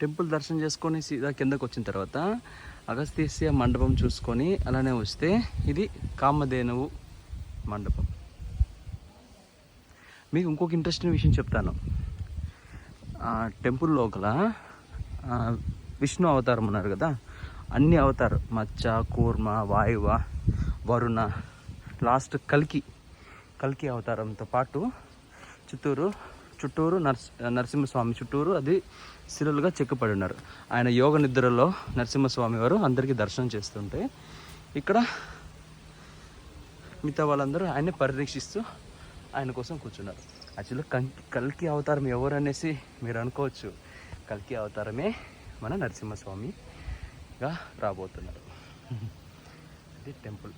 Temple దర్శనం చేసుకొని సీదా కిందకు వచ్చిన తర్వాత అగస్త్య మండపం చూసుకొని అలానే వస్తే ఇది కామధేనువు మండపం. మీకు ఇంకొక ఇంట్రెస్టింగ్ విషయం చెప్తాను. టెంపుల్ లోపల విష్ణు అవతారం ఉన్నారు కదా, అన్ని అవతారం మచ్చ, కూర్మ, వాయువ, వరుణ, లాస్ట్ కల్కి అవతారంతో పాటు చుట్టూరు నరసింహస్వామి చుట్టూరు అది శిలలుగా చెక్కపడి ఉన్నారు. ఆయన యోగ నిద్రలో నరసింహస్వామి వారు అందరికీ దర్శనం చేస్తుంటే ఇక్కడ మిగతా వాళ్ళందరూ ఆయన్ని పరిరక్షిస్తూ ఆయన కోసం కూర్చున్నారు. యాక్చువల్గా కల్కి అవతారం ఎవరు అనేసి మీరు అనుకోవచ్చు. కల్కి అవతారమే మన నరసింహస్వామిగా రాబోతున్నారు. ఇది టెంపుల్.